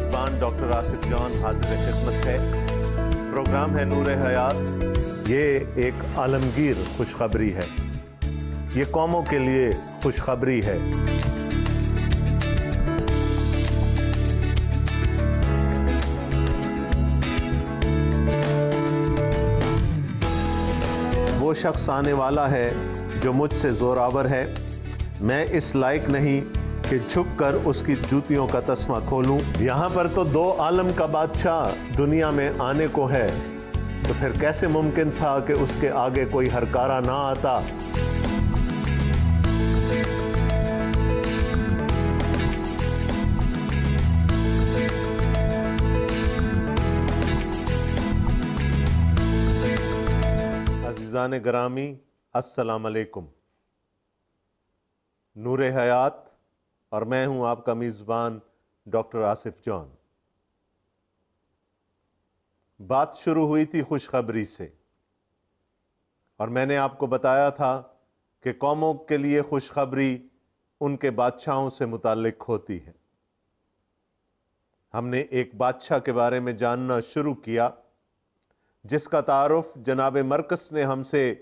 میزبان ڈاکٹر آصف جان حاضر خدمت ہے۔ پروگرام ہے نور حیات۔ یہ ایک عالمگیر خوشخبری ہے، یہ قوموں کے لیے خوشخبری ہے۔ وہ شخص آنے والا ہے جو مجھ سے زوراور ہے، میں اس لائق نہیں کہ جھک کر اس کی جوتیوں کا تسمہ کھولوں۔ یہاں پر تو دو عالم کا بادشاہ دنیا میں آنے کو ہے، تو پھر کیسے ممکن تھا کہ اس کے آگے کوئی ہرکارا نہ آتا؟ عزیزان گرامی، السلام علیکم۔ نور حیات اور میں ہوں آپ کا میزبان ڈاکٹر آصف جان۔ بات شروع ہوئی تھی خوشخبری سے، اور میں نے آپ کو بتایا تھا کہ قوموں کے لیے خوشخبری ان کے بادشاہوں سے متعلق ہوتی ہے۔ ہم نے ایک بادشاہ کے بارے میں جاننا شروع کیا جس کا تعارف جناب مرکز نے ہم سے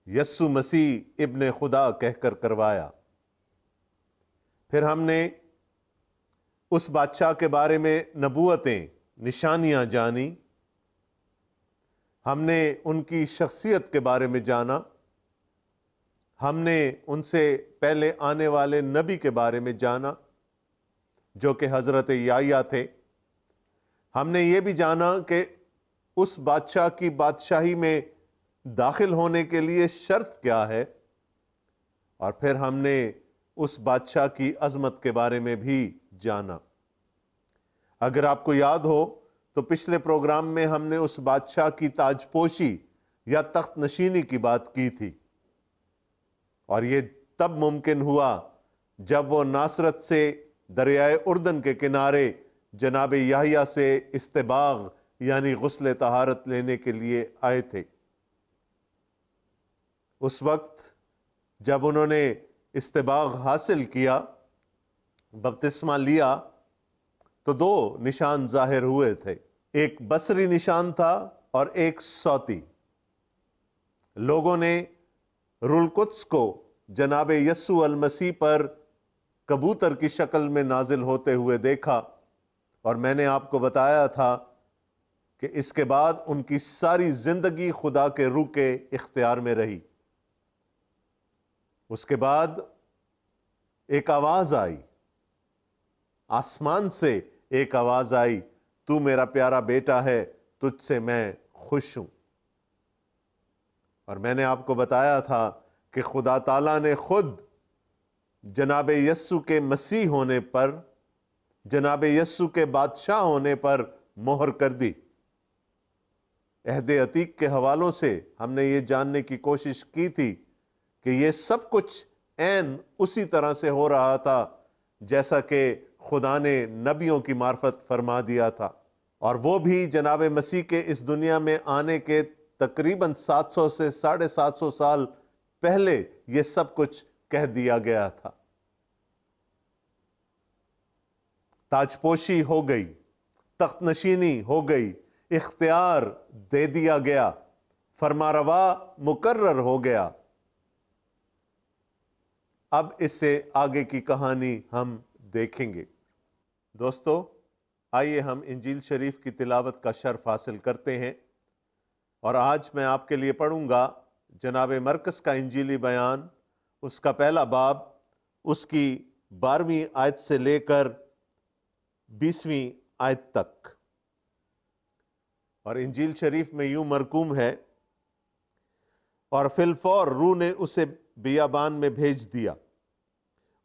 یسوع مسیح ابن خدا کہہ کر کروایا۔ پھر ہم نے اس بادشاہ کے بارے میں نبوتیں، نشانیاں جانی، ہم نے ان کی شخصیت کے بارے میں جانا، ہم نے ان سے پہلے آنے والے نبی کے بارے میں جانا جو کہ حضرت یحییٰ تھے۔ ہم نے یہ بھی جانا کہ اس بادشاہ کی بادشاہی میں داخل ہونے کے لیے شرط کیا ہے، اور پھر ہم نے اس بادشاہ کی عظمت کے بارے میں بھی جانا۔ اگر آپ کو یاد ہو تو پچھلے پروگرام میں ہم نے اس بادشاہ کی تاج پوشی یا تخت نشینی کی بات کی تھی، اور یہ تب ممکن ہوا جب وہ ناصرت سے دریائے اردن کے کنارے جناب یحییٰ سے استباغ یعنی غسل طہارت لینے کے لیے آئے تھے۔ اس وقت جب انہوں نے استباغ حاصل کیا، بپتسمہ لیا، تو دو نشان ظاہر ہوئے تھے، ایک بصری نشان تھا اور ایک صوتی۔ لوگوں نے روح القدس کو جناب یسوع المسیح پر کبوتر کی شکل میں نازل ہوتے ہوئے دیکھا، اور میں نے آپ کو بتایا تھا کہ اس کے بعد ان کی ساری زندگی خدا کے روح کے اختیار میں رہی۔ اس کے بعد ایک آواز آئی، آسمان سے ایک آواز آئی، تو میرا پیارا بیٹا ہے، تجھ سے میں خوش ہوں۔ اور میں نے آپ کو بتایا تھا کہ خدا تعالیٰ نے خود جناب یسوع کے مسیح ہونے پر، جناب یسوع کے بادشاہ ہونے پر مہر کر دی۔ عہد عتیق کے حوالوں سے ہم نے یہ جاننے کی کوشش کی تھی کہ یہ سب کچھ عین اسی طرح سے ہو رہا تھا جیسا کہ خدا نے نبیوں کی معرفت فرما دیا تھا، اور وہ بھی جناب مسیح کے اس دنیا میں آنے کے تقریباً 700 سے 750 سال پہلے یہ سب کچھ کہہ دیا گیا تھا۔ تاج پوشی ہو گئی، تخت نشینی ہو گئی، اختیار دے دیا گیا، فرمانروا مقرر ہو گیا۔ اب اس سے آگے کی کہانی ہم دیکھیں گے۔ دوستو، آئیے ہم انجیل شریف کی تلاوت کا شرف حاصل کرتے ہیں، اور آج میں آپ کے لیے پڑھوں گا جناب مرکز کا انجیلی بیان، اس کا پہلا باب، اس کی 12ویں آیت سے لے کر 20ویں آیت تک۔ اور انجیل شریف میں یوں مرقوم ہے، اور فی الفور روح نے اسے بیابان میں بھیج دیا،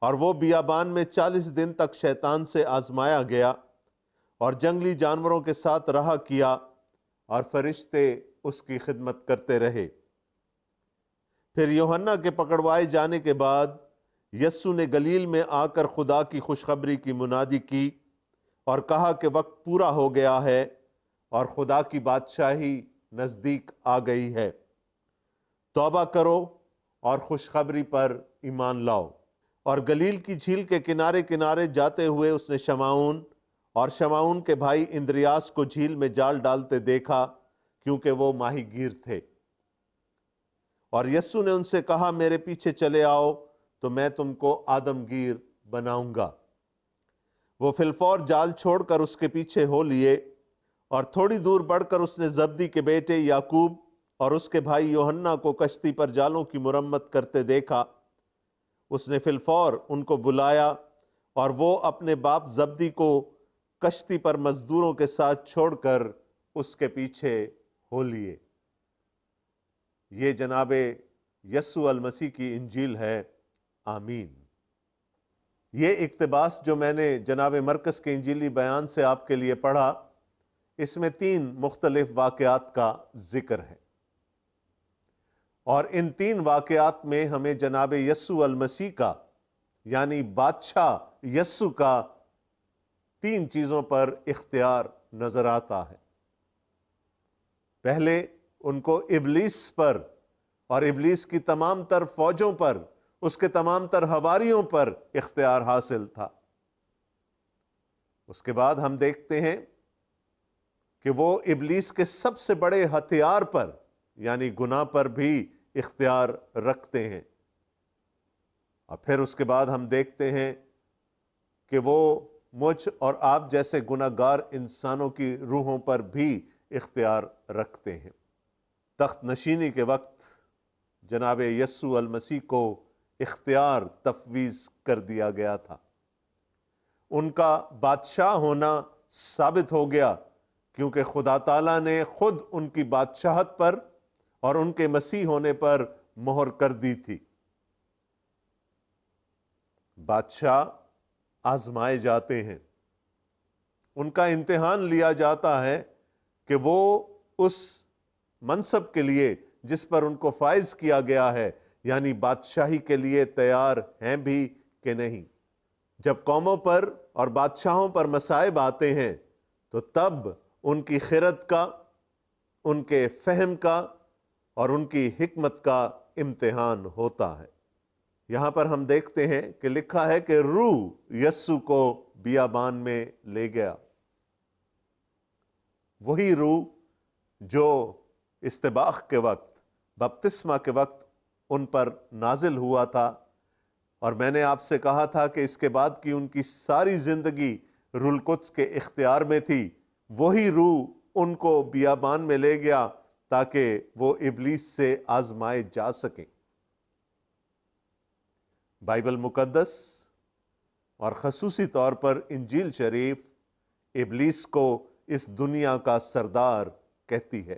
اور وہ بیابان میں 40 دن تک شیطان سے آزمایا گیا، اور جنگلی جانوروں کے ساتھ رہا کیا، اور فرشتے اس کی خدمت کرتے رہے۔ پھر یوحنا کے پکڑوائے جانے کے بعد یسوع نے گلیل میں آ کر خدا کی خوشخبری کی منادی کی اور کہا کہ وقت پورا ہو گیا ہے اور خدا کی بادشاہی نزدیک آ گئی ہے، توبہ کرو اور خوشخبری پر ایمان لاؤ۔ اور گلیل کی جھیل کے کنارے کنارے جاتے ہوئے اس نے شمعون اور شمعون کے بھائی اندریاس کو جھیل میں جال ڈالتے دیکھا کیونکہ وہ ماہی گیر تھے۔ اور یسوع نے ان سے کہا میرے پیچھے چلے آؤ تو میں تم کو آدم گیر بناؤں گا۔ وہ فی الفور جال چھوڑ کر اس کے پیچھے ہو لیے، اور تھوڑی دور بڑھ کر اس نے زبدی کے بیٹے یعقوب اور اس کے بھائی یوحنا کو کشتی پر جالوں کی مرمت کرتے دیکھا۔ اس نے فی الفور ان کو بلایا اور وہ اپنے باپ زبدی کو کشتی پر مزدوروں کے ساتھ چھوڑ کر اس کے پیچھے ہو لیے۔ یہ جناب یسوع المسیح کی انجیل ہے، آمین۔ یہ اقتباس جو میں نے جناب مرکز کے انجیلی بیان سے آپ کے لیے پڑھا، اس میں 3 مختلف واقعات کا ذکر ہے، اور ان 3 واقعات میں ہمیں جناب یسوع المسیح کا یعنی بادشاہ یسوع کا 3 چیزوں پر اختیار نظر آتا ہے۔ پہلے ان کو ابلیس پر اور ابلیس کی تمام تر فوجوں پر، اس کے تمام تر حواریوں پر اختیار حاصل تھا۔ اس کے بعد ہم دیکھتے ہیں کہ وہ ابلیس کے سب سے بڑے ہتھیار پر یعنی گناہ پر بھی اختیار رکھتے ہیں، اور پھر اس کے بعد ہم دیکھتے ہیں کہ وہ مجھ اور آپ جیسے گناہگار انسانوں کی روحوں پر بھی اختیار رکھتے ہیں۔ تخت نشینی کے وقت جناب یسوع المسیح کو اختیار تفویض کر دیا گیا تھا۔ ان کا بادشاہ ہونا ثابت ہو گیا کیونکہ خدا تعالیٰ نے خود ان کی بادشاہت پر اور ان کے مسیح ہونے پر مہر کر دی تھی۔ بادشاہ آزمائے جاتے ہیں، ان کا امتحان لیا جاتا ہے کہ وہ اس منصب کے لیے جس پر ان کو فائز کیا گیا ہے یعنی بادشاہی کے لیے تیار ہیں بھی کہ نہیں۔ جب قوموں پر اور بادشاہوں پر مصائب آتے ہیں تو تب ان کی خرد کا، ان کے فہم کا اور ان کی حکمت کا امتحان ہوتا ہے۔ یہاں پر ہم دیکھتے ہیں کہ لکھا ہے کہ روح یسوع کو بیابان میں لے گیا۔ وہی روح جو استباق کے وقت، بپتسمہ کے وقت ان پر نازل ہوا تھا، اور میں نے آپ سے کہا تھا کہ اس کے بعد کی ان کی ساری زندگی روح القدس کے اختیار میں تھی۔ وہی روح ان کو بیابان میں لے گیا تاکہ وہ ابلیس سے آزمائے جا سکیں۔ بائبل مقدس اور خصوصی طور پر انجیل شریف ابلیس کو اس دنیا کا سردار کہتی ہے۔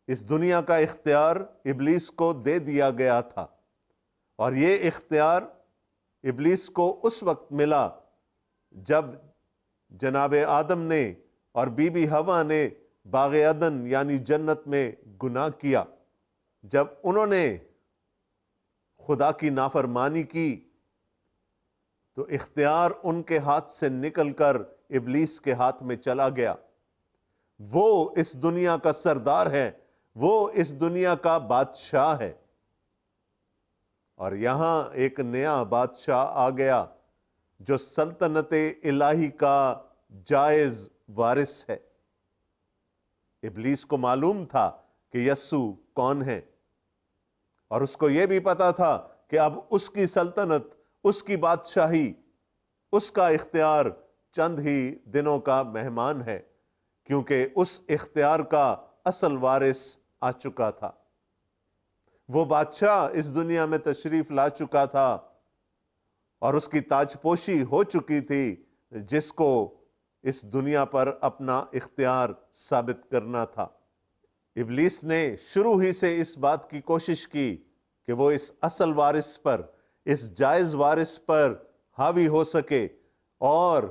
اس دنیا کا اختیار ابلیس کو دے دیا گیا تھا، اور یہ اختیار ابلیس کو اس وقت ملا جب جناب آدم نے اور بی بی حوا نے باغ عدن یعنی جنت میں گناہ کیا۔ جب انہوں نے خدا کی نافرمانی کی تو اختیار ان کے ہاتھ سے نکل کر ابلیس کے ہاتھ میں چلا گیا۔ وہ اس دنیا کا سردار ہے، وہ اس دنیا کا بادشاہ ہے، اور یہاں ایک نیا بادشاہ آ گیا جو سلطنت الہی کا جائز وارث ہے۔ ابلیس کو معلوم تھا کہ یسوع کون ہے، اور اس کو یہ بھی پتا تھا کہ اب اس کی سلطنت، اس کی بادشاہی، اس کا اختیار چند ہی دنوں کا مہمان ہے، کیونکہ اس اختیار کا اصل وارث آ چکا تھا۔ وہ بادشاہ اس دنیا میں تشریف لا چکا تھا اور اس کی تاج پوشی ہو چکی تھی، جس کو اس دنیا پر اپنا اختیار ثابت کرنا تھا۔ ابلیس نے شروع ہی سے اس بات کی کوشش کی کہ وہ اس اصل وارث پر، اس جائز وارث پر حاوی ہو سکے اور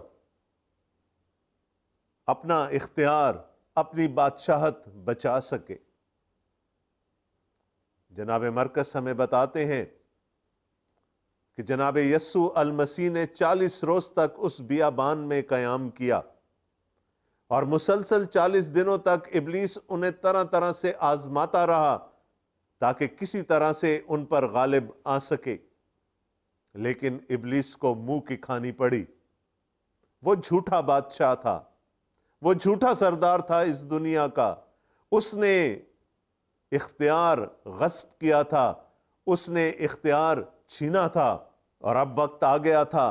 اپنا اختیار، اپنی بادشاہت بچا سکے۔ جناب مرکز ہمیں بتاتے ہیں کہ جناب یسوع المسیح نے 40 روز تک اس بیابان میں قیام کیا، اور مسلسل 40 دنوں تک ابلیس انہیں طرح طرح سے آزماتا رہا تاکہ کسی طرح سے ان پر غالب آ سکے۔ لیکن ابلیس کو منہ کی کھانی پڑی۔ وہ جھوٹا بادشاہ تھا، وہ جھوٹا سردار تھا اس دنیا کا، اس نے اختیار غصب کیا تھا، اس نے اختیار چھینا تھا، اور اب وقت آ گیا تھا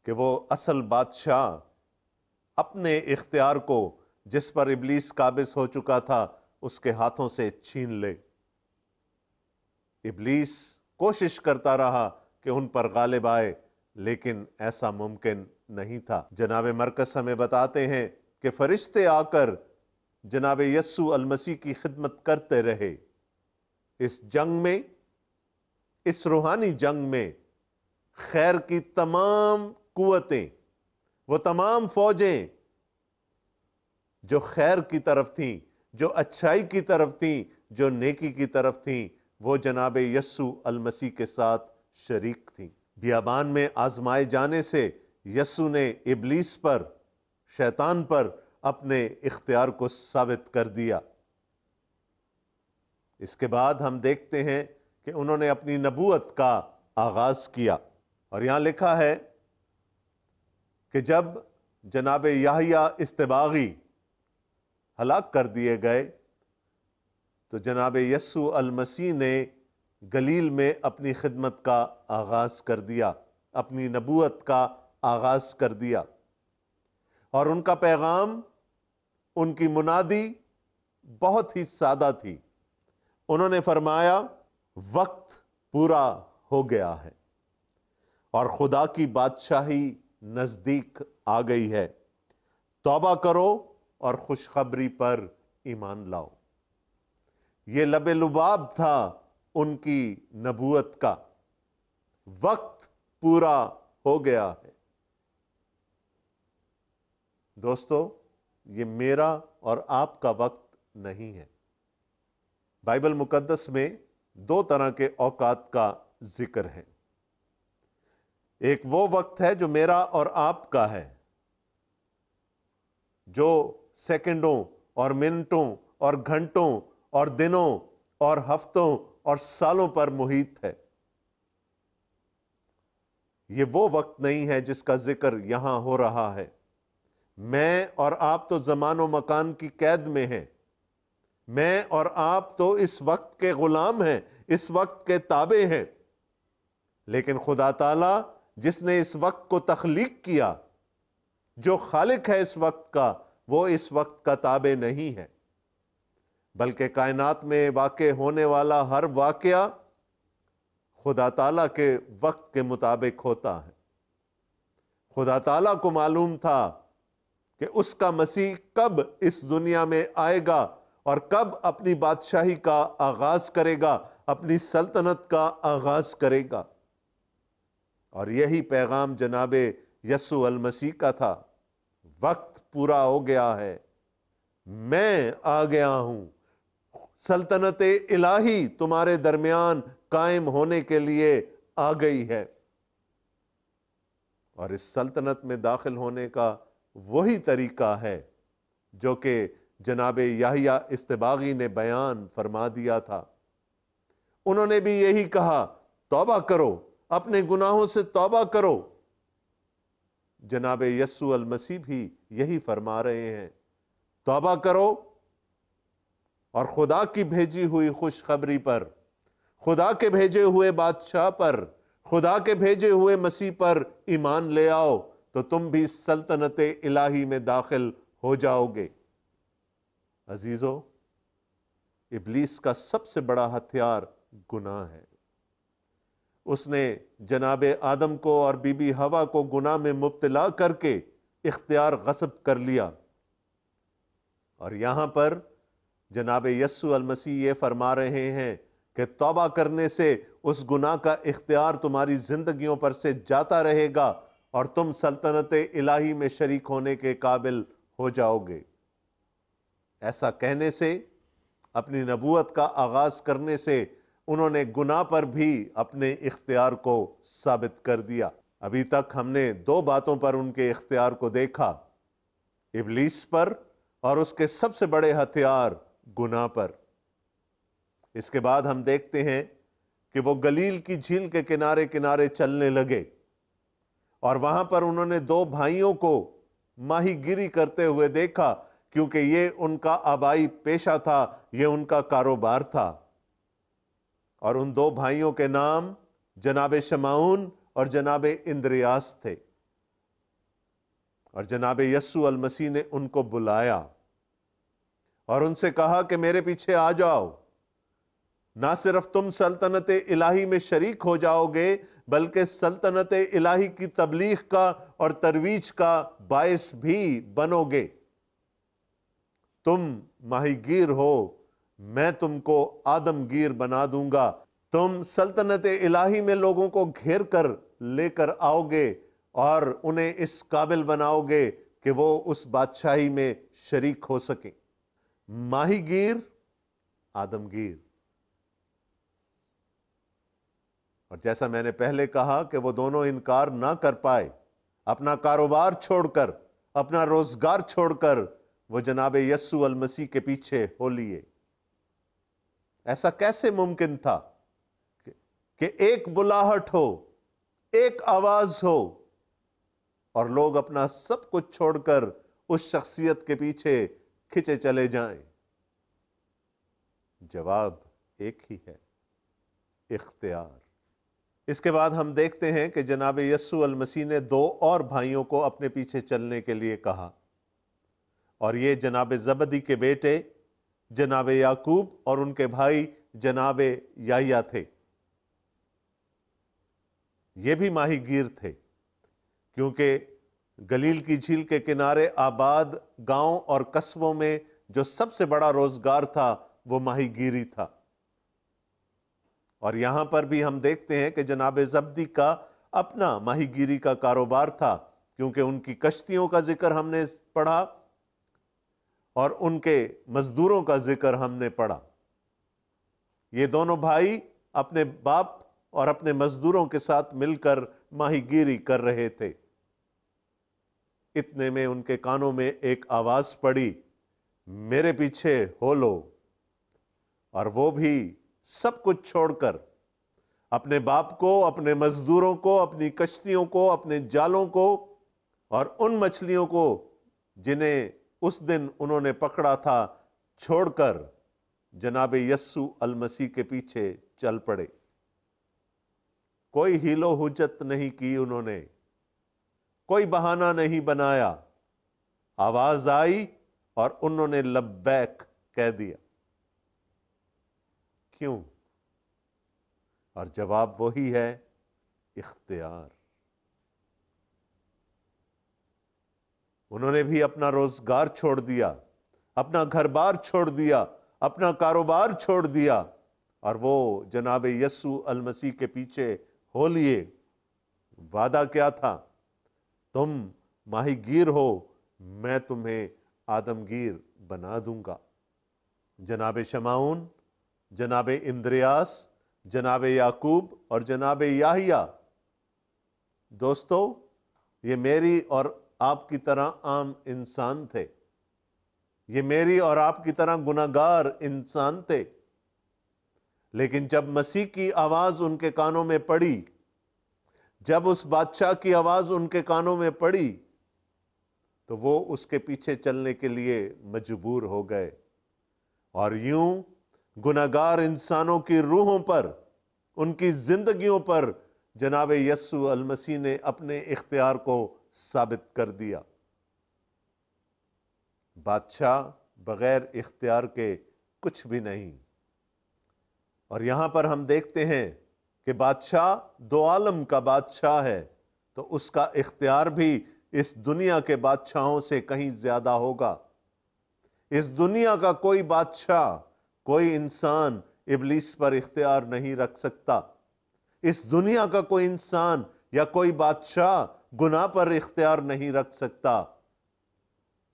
کہ وہ اصل بادشاہ اپنے اختیار کو جس پر ابلیس قابض ہو چکا تھا اس کے ہاتھوں سے چھین لے۔ ابلیس کوشش کرتا رہا کہ ان پر غالب آئے، لیکن ایسا ممکن نہیں تھا۔ جناب مرقس ہمیں بتاتے ہیں کہ فرشتے آ کر جناب یسوع المسیح کی خدمت کرتے رہے۔ اس جنگ میں، اس روحانی جنگ میں خیر کی تمام قوتیں، وہ تمام فوجیں جو خیر کی طرف تھیں، جو اچھائی کی طرف تھیں، جو نیکی کی طرف تھیں، وہ جناب یسوع المسیح کے ساتھ شریک تھیں۔ بیابان میں آزمائے جانے سے یسوع نے ابلیس پر، شیطان پر اپنے اختیار کو ثابت کر دیا۔ اس کے بعد ہم دیکھتے ہیں کہ انہوں نے اپنی نبوت کا آغاز کیا، اور یہاں لکھا ہے کہ جب جناب یحییٰ اصطباغی ہلاک کر دیے گئے تو جناب یسوع المسیح نے گلیل میں اپنی خدمت کا آغاز کر دیا، اپنی نبوت کا آغاز کر دیا، اور ان کا پیغام، ان کی منادی بہت ہی سادہ تھی۔ انہوں نے فرمایا وقت پورا ہو گیا ہے اور خدا کی بادشاہی نزدیک آ گئی ہے، توبہ کرو اور خوشخبری پر ایمان لاؤ۔ یہ لب لباب تھا ان کی نبوت کا، وقت پورا ہو گیا ہے۔ دوستو، یہ میرا اور آپ کا وقت نہیں ہے۔ بائبل مقدس میں دو طرح کے اوقات کا ذکر ہے۔ ایک وہ وقت ہے جو میرا اور آپ کا ہے، جو سیکنڈوں اور منٹوں اور گھنٹوں اور دنوں اور ہفتوں اور سالوں پر محیط ہے۔ یہ وہ وقت نہیں ہے جس کا ذکر یہاں ہو رہا ہے۔ میں اور آپ تو زمان و مکان کی قید میں ہیں، میں اور آپ تو اس وقت کے غلام ہیں، اس وقت کے تابع ہیں، لیکن خدا تعالی جس نے اس وقت کو تخلیق کیا، جو خالق ہے اس وقت کا، وہ اس وقت کا تابع نہیں ہے، بلکہ کائنات میں واقع ہونے والا ہر واقعہ خدا تعالیٰ کے وقت کے مطابق ہوتا ہے۔ خدا تعالیٰ کو معلوم تھا کہ اس کا مسیح کب اس دنیا میں آئے گا اور کب اپنی بادشاہی کا آغاز کرے گا، اپنی سلطنت کا آغاز کرے گا، اور یہی پیغام جناب یسوع المسیح کا تھا۔ وقت پورا ہو گیا ہے، میں آ گیا ہوں، سلطنت الہی تمہارے درمیان قائم ہونے کے لیے آ گئی ہے، اور اس سلطنت میں داخل ہونے کا وہی طریقہ ہے جو کہ جناب یحییٰ اصطباغی نے بیان فرما دیا تھا۔ انہوں نے بھی یہی کہا، توبہ کرو، اپنے گناہوں سے توبہ کرو۔ جناب یسوع المسیح بھی یہی فرما رہے ہیں، توبہ کرو اور خدا کی بھیجی ہوئی خوشخبری پر، خدا کے بھیجے ہوئے بادشاہ پر، خدا کے بھیجے ہوئے مسیح پر ایمان لے آؤ، تو تم بھی سلطنت الہی میں داخل ہو جاؤ گے۔ عزیزو، ابلیس کا سب سے بڑا ہتھیار گناہ ہے۔ اس نے جناب آدم کو اور بی بی حوا کو گناہ میں مبتلا کر کے اختیار غصب کر لیا، اور یہاں پر جناب یسوع المسیح یہ فرما رہے ہیں کہ توبہ کرنے سے اس گناہ کا اختیار تمہاری زندگیوں پر سے جاتا رہے گا اور تم سلطنت الہی میں شریک ہونے کے قابل ہو جاؤ گے۔ ایسا کہنے سے، اپنی نبوت کا آغاز کرنے سے، انہوں نے گناہ پر بھی اپنے اختیار کو ثابت کر دیا۔ ابھی تک ہم نے دو باتوں پر ان کے اختیار کو دیکھا، ابلیس پر اور اس کے سب سے بڑے ہتھیار گناہ پر۔ اس کے بعد ہم دیکھتے ہیں کہ وہ گلیل کی جھیل کے کنارے کنارے چلنے لگے، اور وہاں پر انہوں نے دو بھائیوں کو ماہی گیری کرتے ہوئے دیکھا، کیونکہ یہ ان کا آبائی پیشہ تھا، یہ ان کا کاروبار تھا۔ اور ان دو بھائیوں کے نام جناب شمعون اور جناب اندریاس تھے۔ اور جناب یسوع المسیح نے ان کو بلایا اور ان سے کہا کہ میرے پیچھے آ جاؤ، نہ صرف تم سلطنت الہی میں شریک ہو جاؤ گے، بلکہ سلطنت الہی کی تبلیغ کا اور ترویج کا باعث بھی بنو گے۔ تم ماہی گیر ہو، میں تم کو آدم گیر بنا دوں گا۔ تم سلطنت الہی میں لوگوں کو گھیر کر لے کر آؤ گے اور انہیں اس قابل بناؤ گے کہ وہ اس بادشاہی میں شریک ہو سکیں۔ ماہی گیر، آدم گیر۔ اور جیسا میں نے پہلے کہا کہ وہ دونوں انکار نہ کر پائے، اپنا کاروبار چھوڑ کر، اپنا روزگار چھوڑ کر وہ جناب یسوع المسیح کے پیچھے ہو لیے۔ ایسا کیسے ممکن تھا کہ ایک بلاہٹ ہو، ایک آواز ہو، اور لوگ اپنا سب کچھ چھوڑ کر اس شخصیت کے پیچھے کھچے چلے جائیں؟ جواب ایک ہی ہے، اختیار۔ اس کے بعد ہم دیکھتے ہیں کہ جناب یسوع المسیح نے دو اور بھائیوں کو اپنے پیچھے چلنے کے لیے کہا، اور یہ جناب زبدی کے بیٹے جناب یعقوب اور ان کے بھائی جناب یحییٰ تھے۔ یہ بھی ماہی گیر تھے، کیونکہ گلیل کی جھیل کے کنارے آباد گاؤں اور قصبوں میں جو سب سے بڑا روزگار تھا وہ ماہی گیری تھا۔ اور یہاں پر بھی ہم دیکھتے ہیں کہ جناب زبدی کا اپنا ماہی گیری کا کاروبار تھا، کیونکہ ان کی کشتیوں کا ذکر ہم نے پڑھا اور ان کے مزدوروں کا ذکر ہم نے پڑھا۔ یہ دونوں بھائی اپنے باپ اور اپنے مزدوروں کے ساتھ مل کر ماہی گیری کر رہے تھے۔ اتنے میں ان کے کانوں میں ایک آواز پڑی، میرے پیچھے ہو لو۔ اور وہ بھی سب کچھ چھوڑ کر اپنے باپ کو، اپنے مزدوروں کو، اپنی کشتیوں کو، اپنے جالوں کو اور ان مچھلیوں کو جنہیں اس دن انہوں نے پکڑا تھا چھوڑ کر جناب یسوع المسیح کے پیچھے چل پڑے۔ کوئی ہیل و حجت نہیں کی انہوں نے، کوئی بہانہ نہیں بنایا۔ آواز آئی اور انہوں نے لبیک کہہ دیا۔ کیوں؟ اور جواب وہی ہے، اختیار۔ انہوں نے بھی اپنا روزگار چھوڑ دیا، اپنا گھر بار چھوڑ دیا، اپنا کاروبار چھوڑ دیا، اور وہ جناب یسوع المسیح کے پیچھے ہو لیے۔ وعدہ کیا تھا؟ تم ماہی گیر ہو، میں تمہیں آدم گیر بنا دوں گا۔ جناب شمعون، جناب اندریاس، جناب یعقوب اور جناب یحییٰ، دوستو، یہ میری اور آپ کی طرح عام انسان تھے، یہ میری اور آپ کی طرح گناہگار انسان تھے۔ لیکن جب مسیح کی آواز ان کے کانوں میں پڑی، جب اس بادشاہ کی آواز ان کے کانوں میں پڑی، تو وہ اس کے پیچھے چلنے کے لیے مجبور ہو گئے، اور یوں گناہگار انسانوں کی روحوں پر، ان کی زندگیوں پر جناب یسوع المسیح نے اپنے اختیار کو ثابت کر دیا۔ بادشاہ بغیر اختیار کے کچھ بھی نہیں۔ اور یہاں پر ہم دیکھتے ہیں کہ بادشاہ دو عالم کا بادشاہ ہے، تو اس کا اختیار بھی اس دنیا کے بادشاہوں سے کہیں زیادہ ہوگا۔ اس دنیا کا کوئی بادشاہ، کوئی انسان ابلیس پر اختیار نہیں رکھ سکتا۔ اس دنیا کا کوئی انسان یا کوئی بادشاہ گناہ پر اختیار نہیں رکھ سکتا،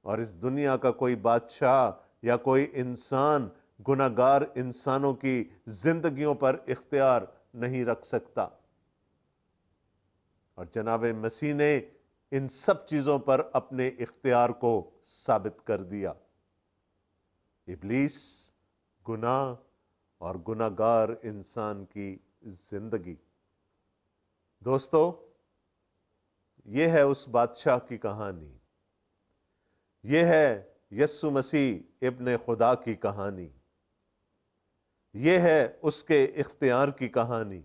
اور اس دنیا کا کوئی بادشاہ یا کوئی انسان گناہگار انسانوں کی زندگیوں پر اختیار نہیں رکھ سکتا۔ اور جناب مسیح نے ان سب چیزوں پر اپنے اختیار کو ثابت کر دیا۔ ابلیس گناہ اور گناہگار انسان کی زندگی۔ دوستو، یہ ہے اس بادشاہ کی کہانی، یہ ہے یسوع مسیح ابن خدا کی کہانی، یہ ہے اس کے اختیار کی کہانی۔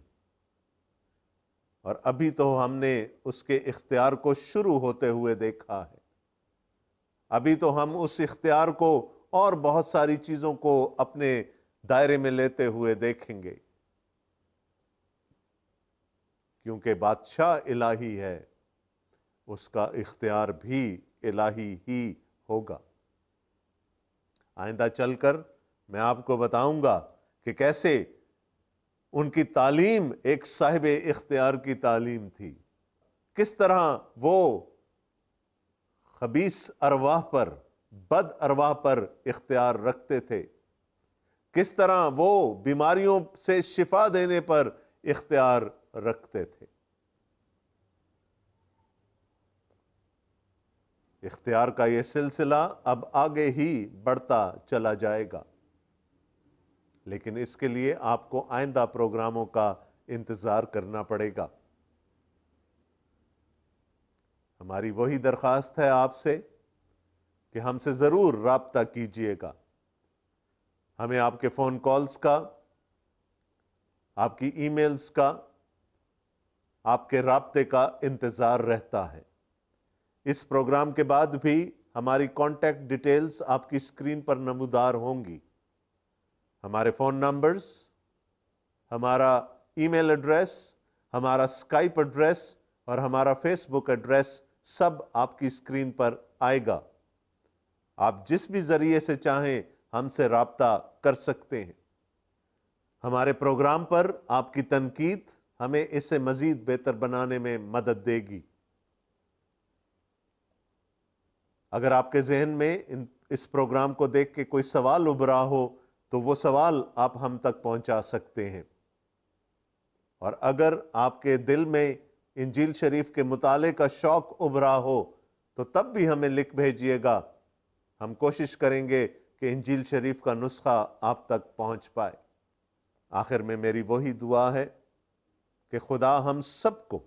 اور ابھی تو ہم نے اس کے اختیار کو شروع ہوتے ہوئے دیکھا ہے، ابھی تو ہم اس اختیار کو اور بہت ساری چیزوں کو اپنے دائرے میں لیتے ہوئے دیکھیں گے، کیونکہ بادشاہ الہی ہے، اس کا اختیار بھی الہی ہی ہوگا۔ آئندہ چل کر میں آپ کو بتاؤں گا کہ کیسے ان کی تعلیم ایک صاحب اختیار کی تعلیم تھی، کس طرح وہ خبیث ارواح پر، بد ارواح پر اختیار رکھتے تھے، کس طرح وہ بیماریوں سے شفا دینے پر اختیار رکھتے تھے۔ اختیار کا یہ سلسلہ اب آگے ہی بڑھتا چلا جائے گا، لیکن اس کے لیے آپ کو آئندہ پروگراموں کا انتظار کرنا پڑے گا۔ ہماری وہی درخواست ہے آپ سے کہ ہم سے ضرور رابطہ کیجئے گا۔ ہمیں آپ کے فون کالز کا، آپ کی ای میلز کا، آپ کے رابطے کا انتظار رہتا ہے۔ اس پروگرام کے بعد بھی ہماری کانٹیکٹ ڈیٹیلز آپ کی اسکرین پر نمودار ہوں گی۔ ہمارے فون نمبرز، ہمارا ای میل ایڈریس، ہمارا اسکائپ ایڈریس اور ہمارا فیس بک ایڈریس سب آپ کی اسکرین پر آئے گا۔ آپ جس بھی ذریعے سے چاہیں ہم سے رابطہ کر سکتے ہیں۔ ہمارے پروگرام پر آپ کی تنقید ہمیں اسے مزید بہتر بنانے میں مدد دے گی۔ اگر آپ کے ذہن میں اس پروگرام کو دیکھ کے کوئی سوال ابھرا ہو تو وہ سوال آپ ہم تک پہنچا سکتے ہیں، اور اگر آپ کے دل میں انجیل شریف کے مطالعے کا شوق ابھرا ہو تو تب بھی ہمیں لکھ بھیجیے گا۔ ہم کوشش کریں گے کہ انجیل شریف کا نسخہ آپ تک پہنچ پائے۔ آخر میں میری وہی دعا ہے کہ خدا ہم سب کو،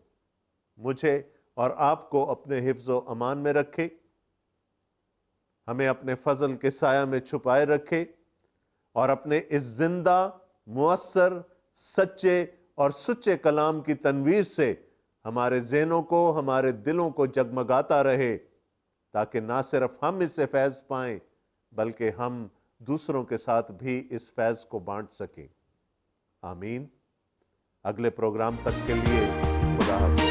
مجھے اور آپ کو اپنے حفظ و امان میں رکھے، ہمیں اپنے فضل کے سایہ میں چھپائے رکھے، اور اپنے اس زندہ، مؤثر، سچے اور سچے کلام کی تنویر سے ہمارے ذہنوں کو، ہمارے دلوں کو جگمگاتا رہے، تاکہ نہ صرف ہم اس سے فیض پائیں بلکہ ہم دوسروں کے ساتھ بھی اس فیض کو بانٹ سکیں۔ آمین۔ اگلے پروگرام تک کے لیے خدا حافظ۔